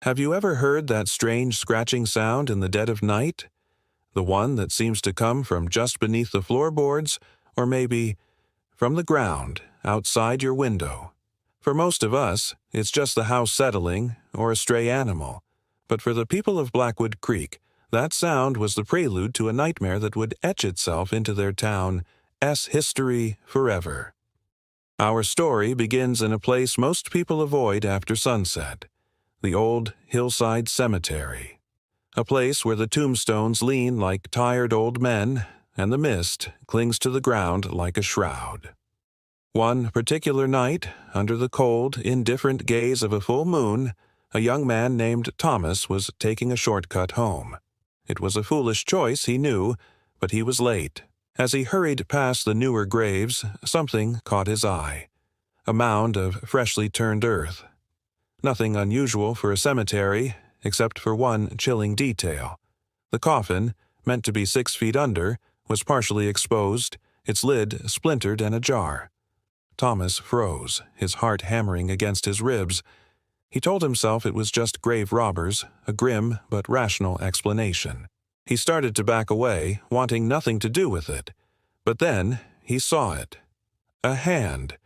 Have you ever heard that strange scratching sound in the dead of night? The one that seems to come from just beneath the floorboards, or maybe from the ground outside your window. For most of us, it's just the house settling or a stray animal. But for the people of Blackwood Creek, that sound was the prelude to a nightmare that would etch itself into their town's history forever. Our story begins in a place most people avoid after sunset, the old hillside cemetery. A place where the tombstones lean like tired old men, and the mist clings to the ground like a shroud. One particular night, under the cold, indifferent gaze of a full moon, a young man named Thomas was taking a shortcut home. It was a foolish choice, he knew, but he was late. As he hurried past the newer graves, something caught his eye. A mound of freshly turned earth. Nothing unusual for a cemetery, except for one chilling detail. The coffin, meant to be 6 feet under, was partially exposed, its lid splintered and ajar. Thomas froze, his heart hammering against his ribs. He told himself it was just grave robbers, a grim but rational explanation. He started to back away, wanting nothing to do with it. But then he saw it. A hand.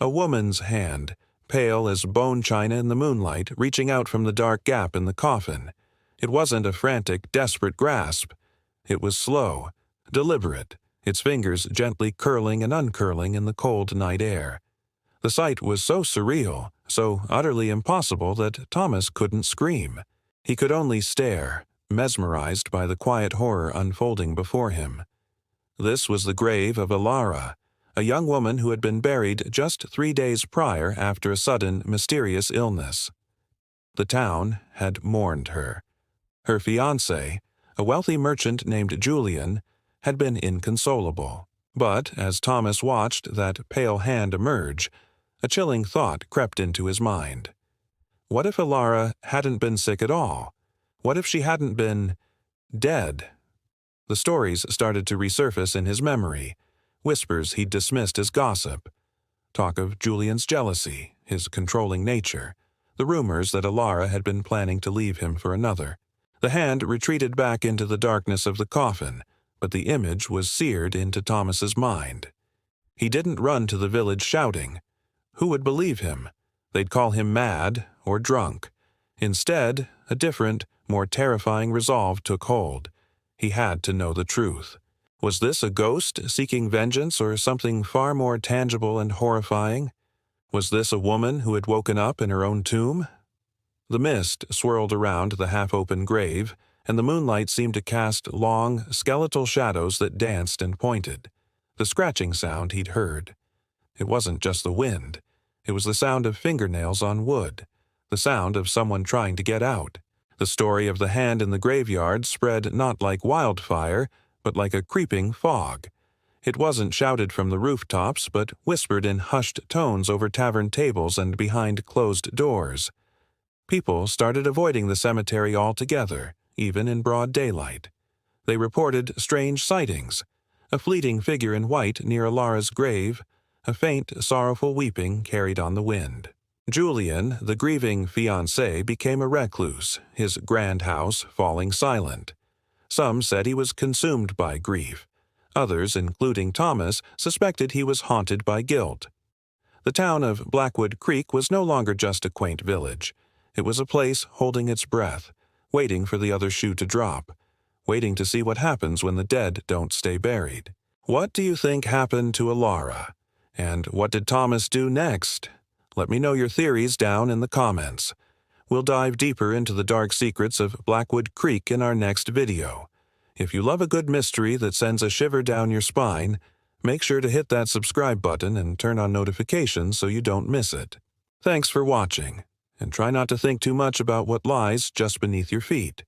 A woman's hand, pale as bone china in the moonlight, reaching out from the dark gap in the coffin. It wasn't a frantic, desperate grasp. It was slow, deliberate, its fingers gently curling and uncurling in the cold night air. The sight was so surreal, so utterly impossible that Thomas couldn't scream. He could only stare, mesmerized by the quiet horror unfolding before him. This was the grave of Alara, a young woman who had been buried just 3 days prior after a sudden, mysterious illness. The town had mourned her. Her fiancé, a wealthy merchant named Julian, had been inconsolable. But as Thomas watched that pale hand emerge, a chilling thought crept into his mind. What if Alara hadn't been sick at all? What if she hadn't been dead? The stories started to resurface in his memory, whispers he'd dismissed as gossip. Talk of Julian's jealousy, his controlling nature, the rumors that Alara had been planning to leave him for another. The hand retreated back into the darkness of the coffin, but the image was seared into Thomas's mind. He didn't run to the village shouting. Who would believe him? They'd call him mad or drunk. Instead, a different, more terrifying resolve took hold. He had to know the truth. Was this a ghost seeking vengeance or something far more tangible and horrifying? Was this a woman who had woken up in her own tomb? The mist swirled around the half-open grave, and the moonlight seemed to cast long, skeletal shadows that danced and pointed. The scratching sound he'd heard. It wasn't just the wind. It was the sound of fingernails on wood, the sound of someone trying to get out. The story of the hand in the graveyard spread not like wildfire, but like a creeping fog. It wasn't shouted from the rooftops, but whispered in hushed tones over tavern tables and behind closed doors. People started avoiding the cemetery altogether, even in broad daylight. They reported strange sightings. A fleeting figure in white near Alara's grave, a faint, sorrowful weeping carried on the wind. Julian, the grieving fiancé, became a recluse, his grand house falling silent. Some said he was consumed by grief. Others, including Thomas, suspected he was haunted by guilt. The town of Blackwood Creek was no longer just a quaint village. It was a place holding its breath, waiting for the other shoe to drop, waiting to see what happens when the dead don't stay buried. What do you think happened to Alara? And what did Thomas do next? Let me know your theories down in the comments. We'll dive deeper into the dark secrets of Blackwood Creek in our next video. If you love a good mystery that sends a shiver down your spine, make sure to hit that subscribe button and turn on notifications so you don't miss it. Thanks for watching, and try not to think too much about what lies just beneath your feet.